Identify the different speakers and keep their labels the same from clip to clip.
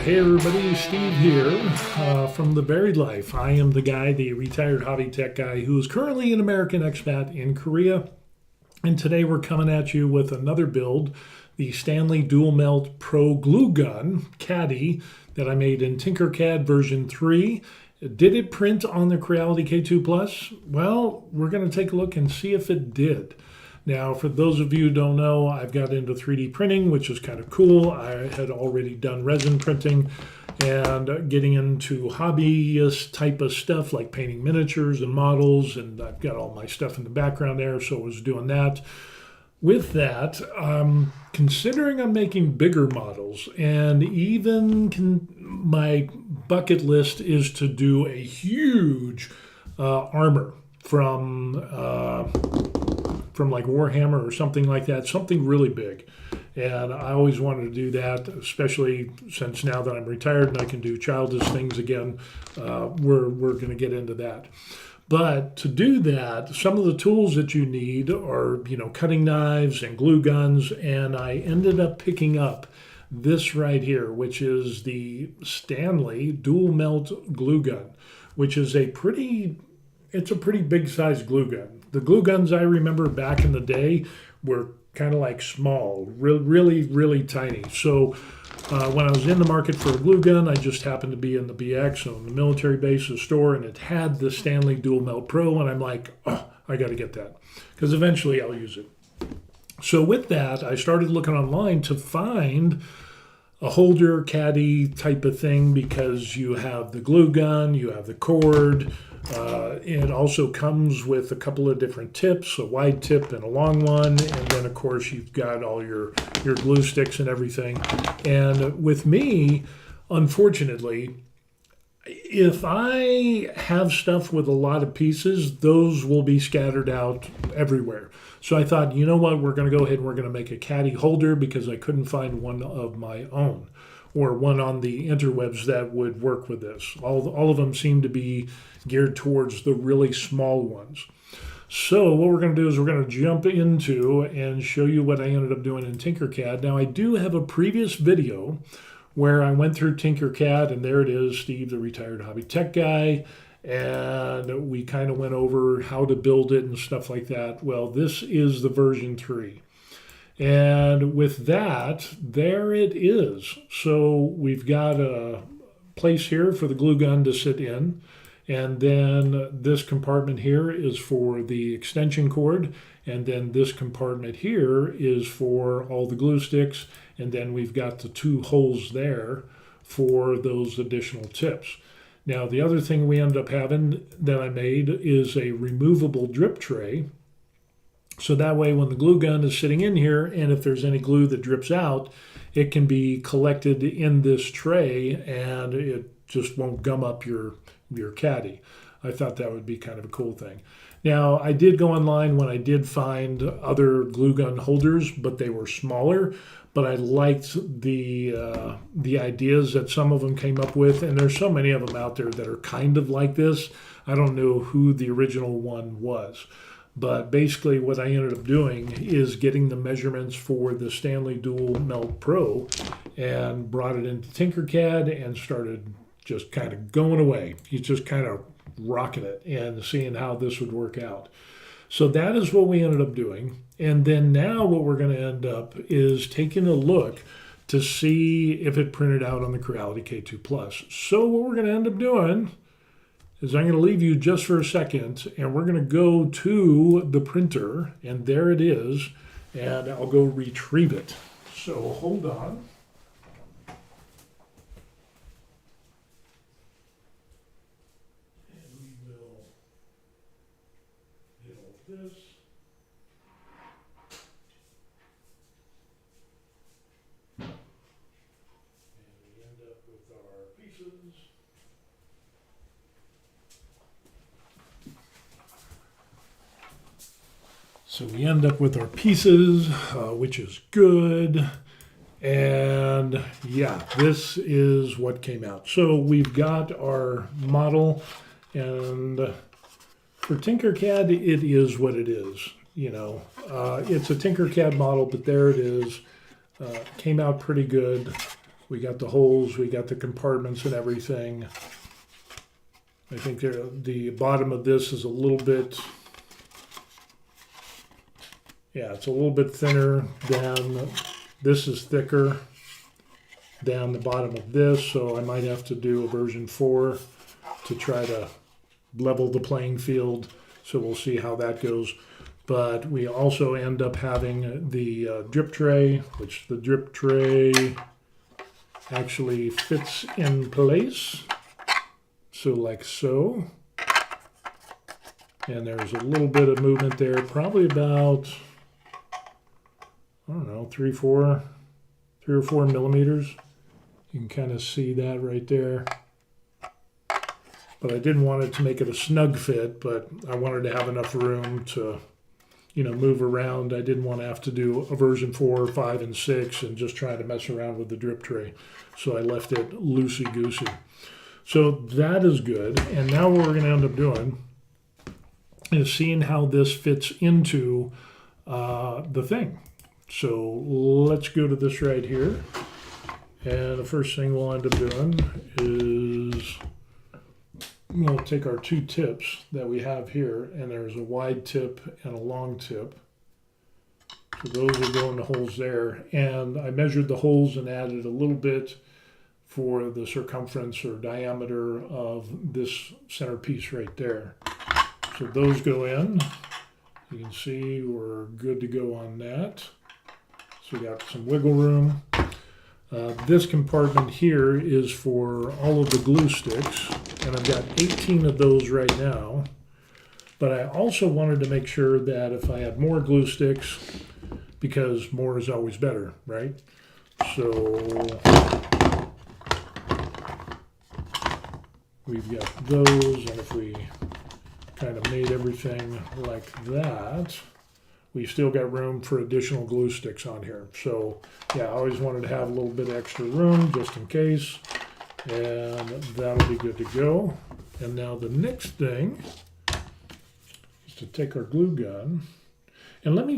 Speaker 1: Hey everybody, Steve here from The Buried Life. I am the guy, the retired hobby tech guy who is currently an American expat in Korea. And today we're coming at you with another build, the Stanley DualMelt Pro glue gun caddie that I made in Tinkercad version 3. Did it print on the Creality K2 Plus? Well, we're going to take a look and see if it did. Now, for those of you who don't know, I've got into 3D printing, which is kind of cool. I had already done resin printing and getting into hobbyist type of stuff like painting miniatures and models, and I've got all my stuff in the background there, so I was doing that. With that, considering I'm making bigger models, and even my bucket list is to do a huge armor from like Warhammer or something like that, something really big. And I always wanted to do that, especially since now that I'm retired and I can do childish things again, we're going to get into that. But to do that, some of the tools that you need are, cutting knives and glue guns, and I ended up picking up this right here, which is the Stanley DualMelt glue gun, which is it's a pretty big size glue gun. The glue guns I remember back in the day were kind of like small, really, really tiny. So when I was in the market for a glue gun, I just happened to be in the BX, on the military bases store, and it had the Stanley DualMelt Pro, and I'm like, oh, I got to get that, because eventually I'll use it. So with that, I started looking online to find a holder caddy type of thing, because you have the glue gun, you have the cord. It also comes with a couple of different tips, a wide tip and a long one, and then of course you've got all your glue sticks and everything. And with me, unfortunately, if I have stuff with a lot of pieces, those will be scattered out everywhere. So I thought, you know what, we're going to go ahead and we're going to make a caddy holder, because I couldn't find one of my own, or one on the interwebs that would work with this. All of them seem to be geared towards the really small ones. So what we're going to do is we're going to jump into and show you what I ended up doing in Tinkercad. Now, I do have a previous video where I went through Tinkercad, and there it is, Steve, the retired hobby tech guy, and we kind of went over how to build it and stuff like that. Well, this is the version 3. And with that, there it is. So we've got a place here for the glue gun to sit in. And then this compartment here is for the extension cord. And then this compartment here is for all the glue sticks. And then we've got the 2 holes there for those additional tips. Now, the other thing we ended up having that I made is a removable drip tray. So that way, when the glue gun is sitting in here, and if there's any glue that drips out, it can be collected in this tray, and it just won't gum up your caddy. I thought that would be kind of a cool thing. Now, I did go online when I did find other glue gun holders, but they were smaller. But I liked the ideas that some of them came up with, and there's so many of them out there that are kind of like this. I don't know who the original one was. But basically what I ended up doing is getting the measurements for the Stanley DualMelt Pro and brought it into Tinkercad and started just kind of going away. He's just kind of rocking it and seeing how this would work out. So that is what we ended up doing. And then now what we're going to end up is taking a look to see if it printed out on the Creality K2 Plus. So what we're going to end up doing is I'm going to leave you just for a second, and we're going to go to the printer, and there it is, and I'll go retrieve it. So hold on. And we will hit all this. And we end up with our pieces. So we end up with our pieces, which is good. And yeah, this is what came out. So we've got our model, and for Tinkercad, it is what it is. It's a Tinkercad model, but there it is. Came out pretty good. We got the holes, we got the compartments and everything. I think the bottom of this is a little bit, yeah, it's a little bit thinner than, this is thicker than the bottom of this, so I might have to do a version 4 to try to level the playing field. So we'll see how that goes. But we also end up having the drip tray, which the drip tray actually fits in place. So like so. And there's a little bit of movement there, probably about, I don't know, 3 or 4 millimeters. You can kind of see that right there. But I didn't want it to make it a snug fit, but I wanted to have enough room to, you know, move around. I didn't want to have to do a version 4, 5, and 6 and just try to mess around with the drip tray. So I left it loosey-goosey. So that is good. And now what we're going to end up doing is seeing how this fits into the thing. So let's go to this right here. And the first thing we'll end up doing is we'll take our 2 tips that we have here, and there's a wide tip and a long tip. So those will go in the holes there. And I measured the holes and added a little bit for the circumference or diameter of this centerpiece right there. So those go in. You can see we're good to go on that. So we got some wiggle room. This compartment here is for all of the glue sticks, and I've got 18 of those right now. But I also wanted to make sure that if I had more glue sticks, because more is always better, right? So we've got those, and if we kind of made everything like that, we still got room for additional glue sticks on here. So yeah, I always wanted to have a little bit extra room just in case, and that'll be good to go. And now the next thing is to take our glue gun, and let me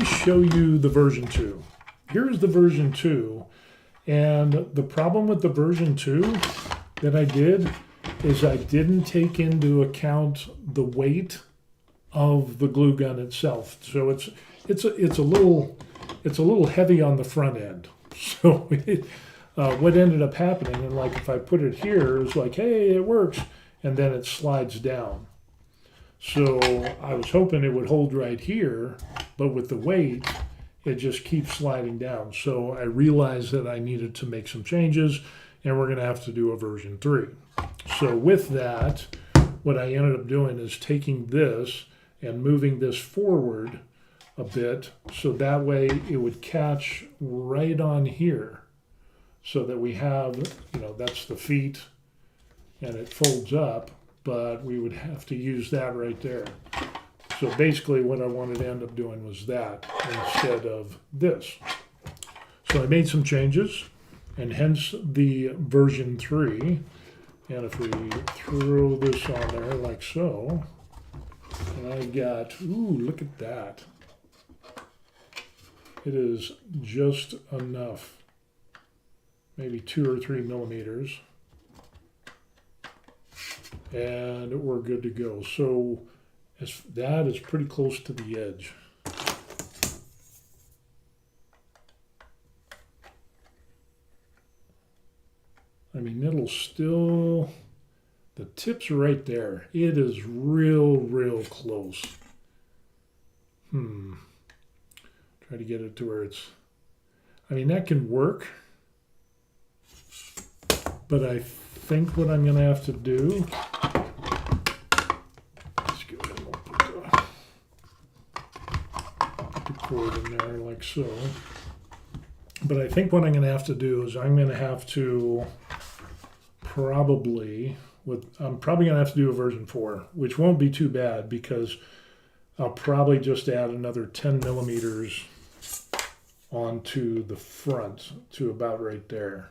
Speaker 1: show you the version 2. Here's the version 2, and the problem with the version 2 that I did is I didn't take into account the weight of the glue gun itself. So it's a little heavy on the front end. So what ended up happening, and like if I put it here, it's like, hey, it works, and then it slides down. So I was hoping it would hold right here, but with the weight, it just keeps sliding down. So I realized that I needed to make some changes, and we're going to have to do a version 3. So with that, what I ended up doing is taking this and moving this forward a bit, so that way it would catch right on here, so that we have, you know, that's the feet, and it folds up, but we would have to use that right there. So basically what I wanted to end up doing was that instead of this. So I made some changes, and hence the version 3. And if we throw this on there like so, and I got, ooh, look at that. It is just enough, maybe 2 or 3 millimeters. And we're good to go. So that is pretty close to the edge. I mean, it'll still, the tip's right there. It is real close. Try to get it to where it's, I mean, that can work. But I think what I'm going to have to do, let's go ahead and put the cord in there like so. But I think what I'm going to have to do is I'm going to have to I'm probably going to have to do a version 4, which won't be too bad because I'll probably just add another 10 millimeters onto the front to about right there.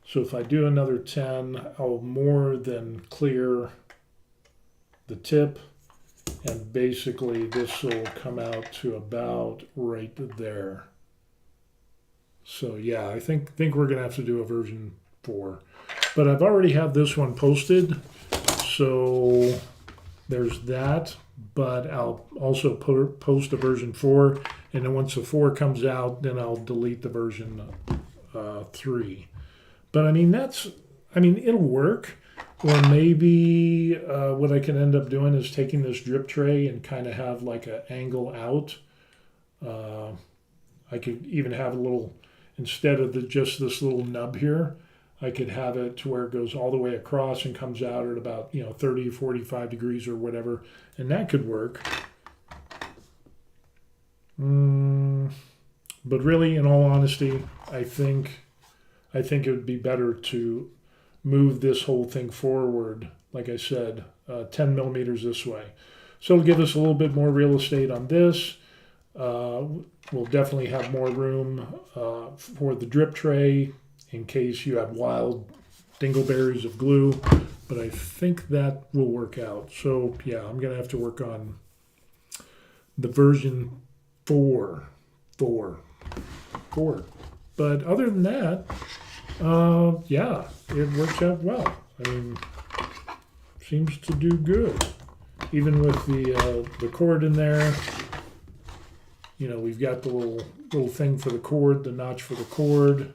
Speaker 1: So if I do another 10, I'll more than clear the tip, and basically this will come out to about right there. So yeah, I think we're gonna have to do a version 4. But I've already have this one posted, so there's that. But I'll also post a version 4, and then once the 4 comes out, then I'll delete the version 3. But I mean, it'll work. Or maybe what I can end up doing is taking this drip tray and kind of have like an angle out. I could even have a little, instead of just this little nub here, I could have it to where it goes all the way across and comes out at about 30, 45 degrees or whatever, and that could work. But really, in all honesty, I think it would be better to move this whole thing forward, like I said, 10 millimeters this way. So it'll give us a little bit more real estate on this. We'll definitely have more room for the drip tray in case you have wild dingleberries of glue, but I think that will work out. So yeah, I'm gonna have to work on the version 4. But other than that, yeah, it works out well. I mean, seems to do good. Even with the cord in there, we've got the little thing for the cord, the notch for the cord.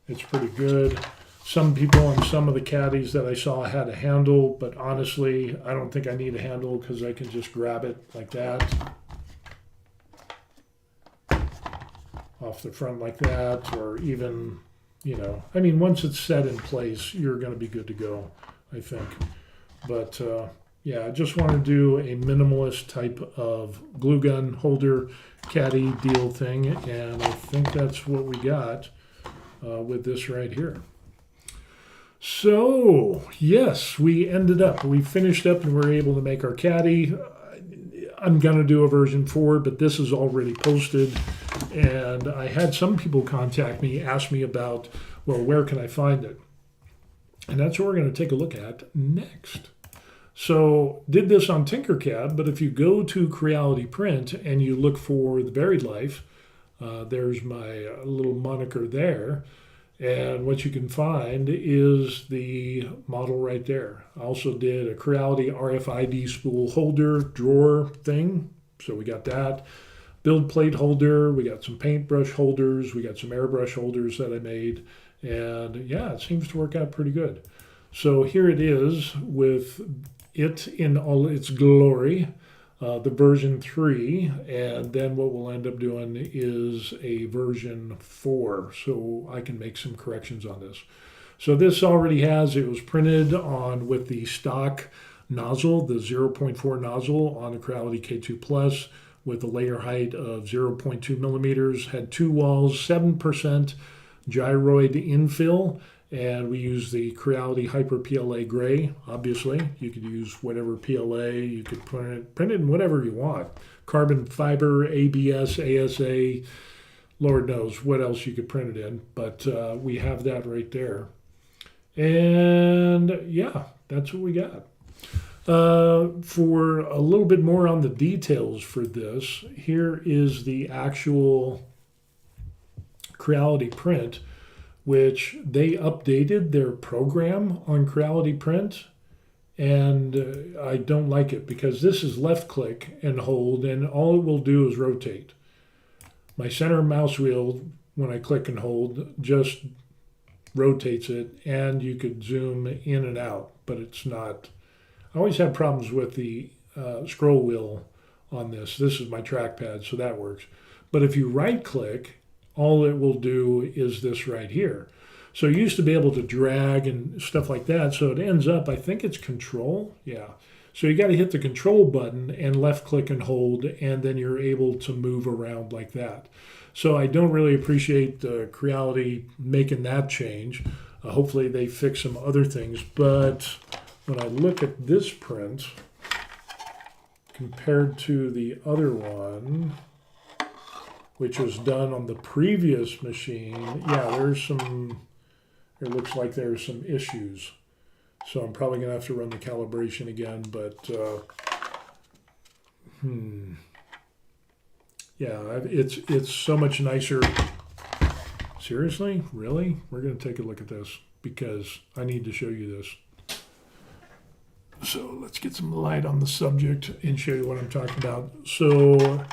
Speaker 1: It's pretty good. Some people on some of the caddies that I saw had a handle, but honestly, I don't think I need a handle because I can just grab it like that. Off the front like that, or even, I mean, once it's set in place, you're going to be good to go, I think. But yeah, I just want to do a minimalist type of glue gun holder caddy deal thing, and I think that's what we got with this right here. So yes, we finished up and we're able to make our caddy. I'm going to do a version 4, but this is already posted. And I had some people contact me, ask me about, well, where can I find it? And that's what we're going to take a look at next. So did this on Tinkercad, but if you go to Creality Print and you look for the buried life, there's my little moniker there. And what you can find is the model right there. I also did a Creality RFID spool holder drawer thing. So we got that. Build plate holder. We got some paintbrush holders. We got some airbrush holders that I made. And yeah, it seems to work out pretty good. So here it is with it in all its glory. The version 3, and then what we'll end up doing is a version 4, so I can make some corrections on this. So this already it was printed on with the stock nozzle, the 0.4 nozzle on the Creality K2 Plus with a layer height of 0.2 millimeters, had 2 walls, 7% gyroid infill, and we use the Creality Hyper PLA Gray, obviously. You could use whatever PLA, you could print it in whatever you want. Carbon fiber, ABS, ASA, Lord knows what else you could print it in, but we have that right there. And yeah, that's what we got. For a little bit more on the details for this, here is the actual Creality print, which they updated their program on Creality Print, and I don't like it because this is left click and hold, and all it will do is rotate. My center mouse wheel, when I click and hold, just rotates it, and you could zoom in and out, but it's not. I always have problems with the scroll wheel on this. This is my trackpad, so that works. But if you right click, all it will do is this right here. So you used to be able to drag and stuff like that. So it ends up, I think it's control. Yeah. So you got to hit the control button and left click and hold, and then you're able to move around like that. So I don't really appreciate Creality making that change. Hopefully they fix some other things. But when I look at this print compared to the other one, which was done on the previous machine, yeah, it looks like there's some issues. So I'm probably gonna have to run the calibration again, but Yeah, it's so much nicer. Seriously? Really? We're going to take a look at this because I need to show you this. So let's get some light on the subject and show you what I'm talking about. So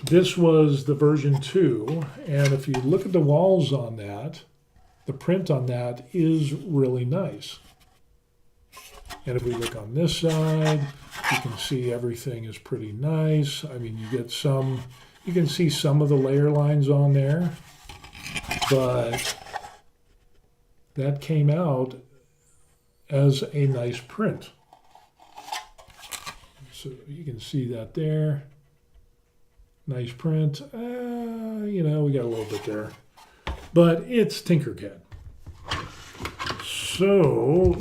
Speaker 1: this was the version 2, and if you look at the walls on that, the print on that is really nice. And if we look on this side, you can see everything is pretty nice. I mean, you can see some of the layer lines on there, but that came out as a nice print. So you can see that there. Nice print. You know, we got a little bit there, but it's Tinkercad. So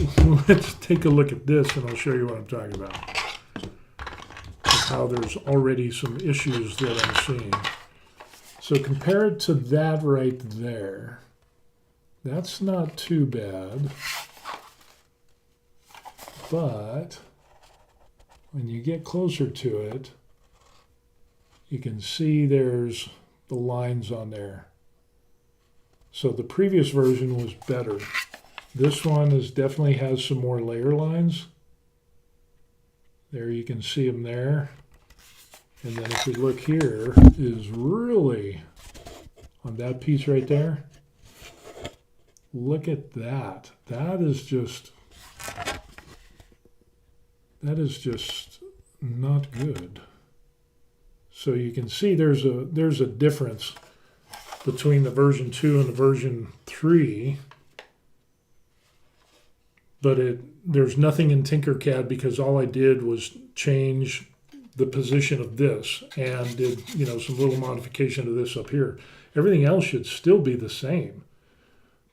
Speaker 1: let's take a look at this and I'll show you what I'm talking about. How there's already some issues that I'm seeing. So compared to that right there, that's not too bad. But when you get closer to it, you can see there's the lines on there. So the previous version was better. This one definitely has some more layer lines. There you can see them there. And then if we look here, is really on that piece right there. Look at that. That is just not good. So you can see there's a difference between the version 2 and the version 3. But there's nothing in Tinkercad because all I did was change the position of this and did, you know, some little modification to this up here. Everything else should still be the same.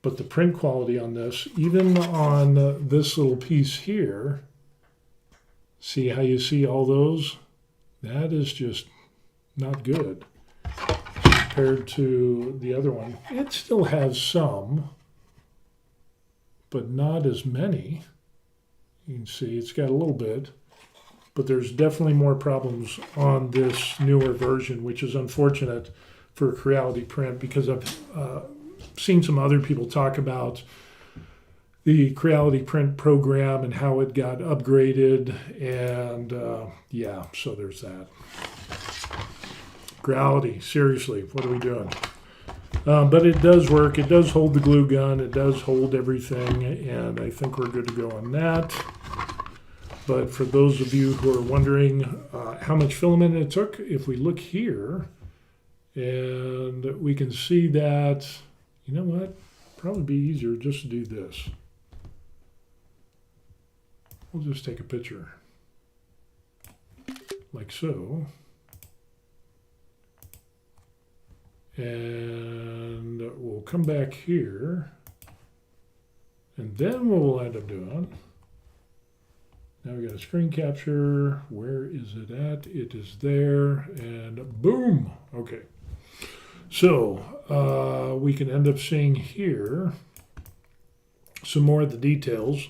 Speaker 1: But the print quality on this, even on this little piece here, see how you see all those? That is just not good compared to the other one. It still has some, but not as many. You can see it's got a little bit, but there's definitely more problems on this newer version, which is unfortunate for Creality print because I've seen some other people talk about the Creality print program and how it got upgraded, and yeah, so there's that. Creality, seriously, what are we doing? But it does work. It does hold the glue gun. It does hold everything, and I think we're good to go on that. But for those of you who are wondering how much filament it took, if we look here, and we can see that, you know what? Probably be easier just to do this. We'll just take a picture, like so. And we'll come back here, and then what we'll end up doing, now we got a screen capture. Where is it at? It is there, and boom. Okay. So we can end up seeing here some more of the details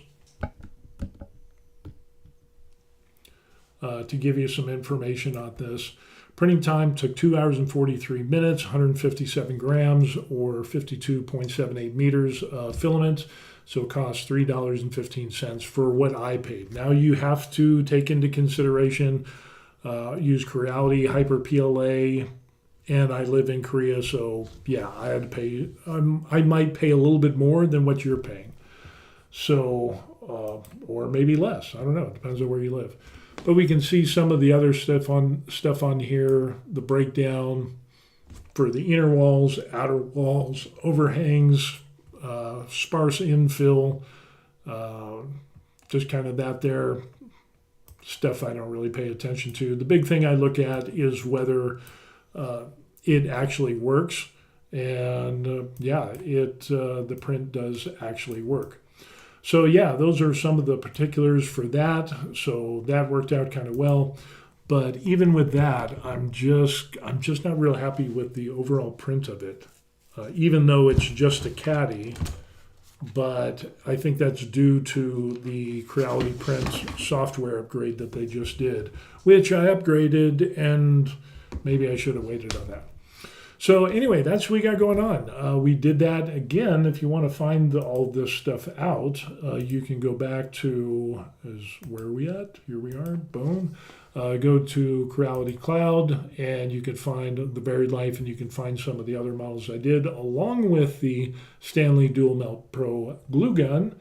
Speaker 1: to give you some information on this. Printing time took 2 hours and 43 minutes, 157 grams or 52.78 meters of filament. So it cost $3.15 for what I paid. Now you have to take into consideration, use Creality, Hyper PLA, and I live in Korea. So yeah, I had to pay, I might pay a little bit more than what you're paying. So, or maybe less, I don't know, it depends on where you live. But we can see some of the other stuff on here, the breakdown for the inner walls, outer walls, overhangs, sparse infill, just kind of that there, stuff I don't really pay attention to. The big thing I look at is whether it actually works, and yeah, the print does actually work. So yeah, those are some of the particulars for that. So that worked out kind of well. But even with that, I'm just not real happy with the overall print of it. Even though it's just a caddie, but I think that's due to the Creality print software upgrade that they just did, which I upgraded, and maybe I should have waited on that. So anyway, that's what we got going on. We did that again. If you want to find all this stuff out, you can go back to, where are we at? Here we are, boom. Go to Creality Cloud, and you can find the Buried Life, and you can find some of the other models I did, along with the Stanley DualMelt Pro glue gun,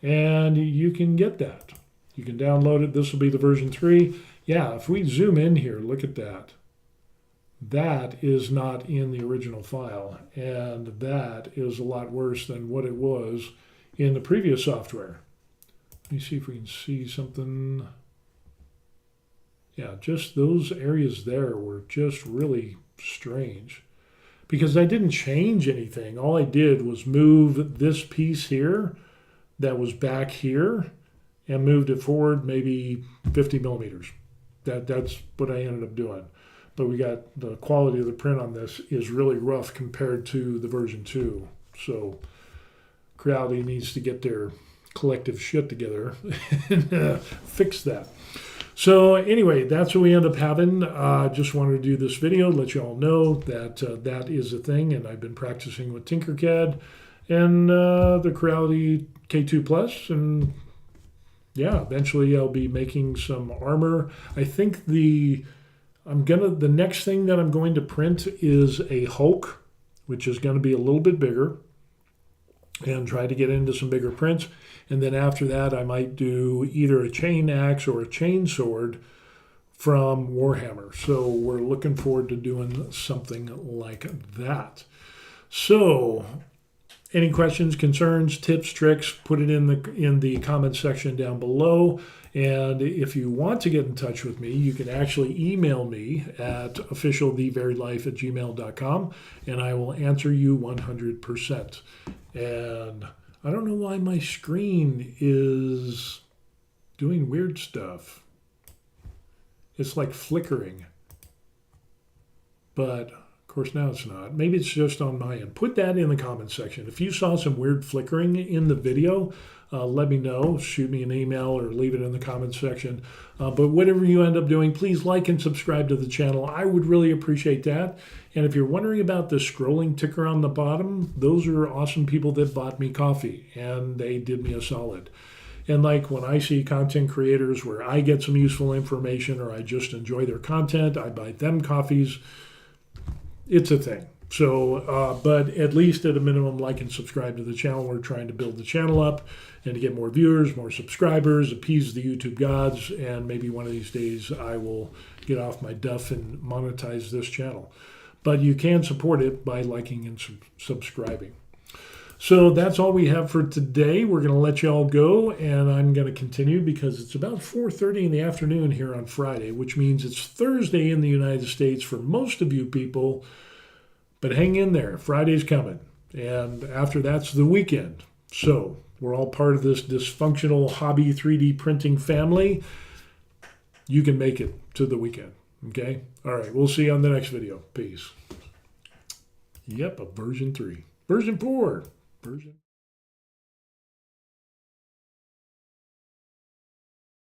Speaker 1: and you can get that. You can download it. This will be the version 3. Yeah, if we zoom in here, look at that. That is not in the original file, and that is a lot worse than what it was in the previous software. Let me see if we can see something. Yeah, just those areas there were just really strange because I didn't change anything. All I did was move this piece here that was back here and moved it forward maybe 50 millimeters. That's what I ended up doing. But we got the quality of the print on this is really rough compared to the version 2. So Creality needs to get their collective shit together and fix that. So anyway, that's what we end up having. Just wanted to do this video, let you all know that that is a thing, and I've been practicing with Tinkercad and the Creality K2 Plus, and yeah, eventually I'll be making some armor. I think the next thing that I'm going to print is a Hulk, which is going to be a little bit bigger, and try to get into some bigger prints. And then after that, I might do either a chain axe or a chain sword from Warhammer. So we're looking forward to doing something like that. So any questions, concerns, tips, tricks, put it in the comment section down below. And if you want to get in touch with me, you can actually email me at officialthevariedlife@gmail.com, and I will answer you 100%. And I don't know why my screen is doing weird stuff. It's like flickering. But of course now it's not. Maybe it's just on my end. Put that in the comments section. If you saw some weird flickering in the video, let me know. Shoot me an email or leave it in the comments section. But whatever you end up doing, please like and subscribe to the channel. I would really appreciate that. And if you're wondering about the scrolling ticker on the bottom, those are awesome people that bought me coffee, and they did me a solid. And like when I see content creators where I get some useful information or I just enjoy their content, I buy them coffees. It's a thing. So, but at least at a minimum, like and subscribe to the channel. We're trying to build the channel up and to get more viewers, more subscribers, appease the YouTube gods, and maybe one of these days I will get off my duff and monetize this channel. But you can support it by liking and subscribing. So that's all we have for today. We're going to let you all go, and I'm going to continue because it's about 4:30 in the afternoon here on Friday, which means it's Thursday in the United States for most of you people. But hang in there. Friday's coming. And after that's the weekend. So we're all part of this dysfunctional hobby 3D printing family. You can make it to the weekend. Okay? All right. We'll see you on the next video. Peace. Yep, a version 3. Version 4. Version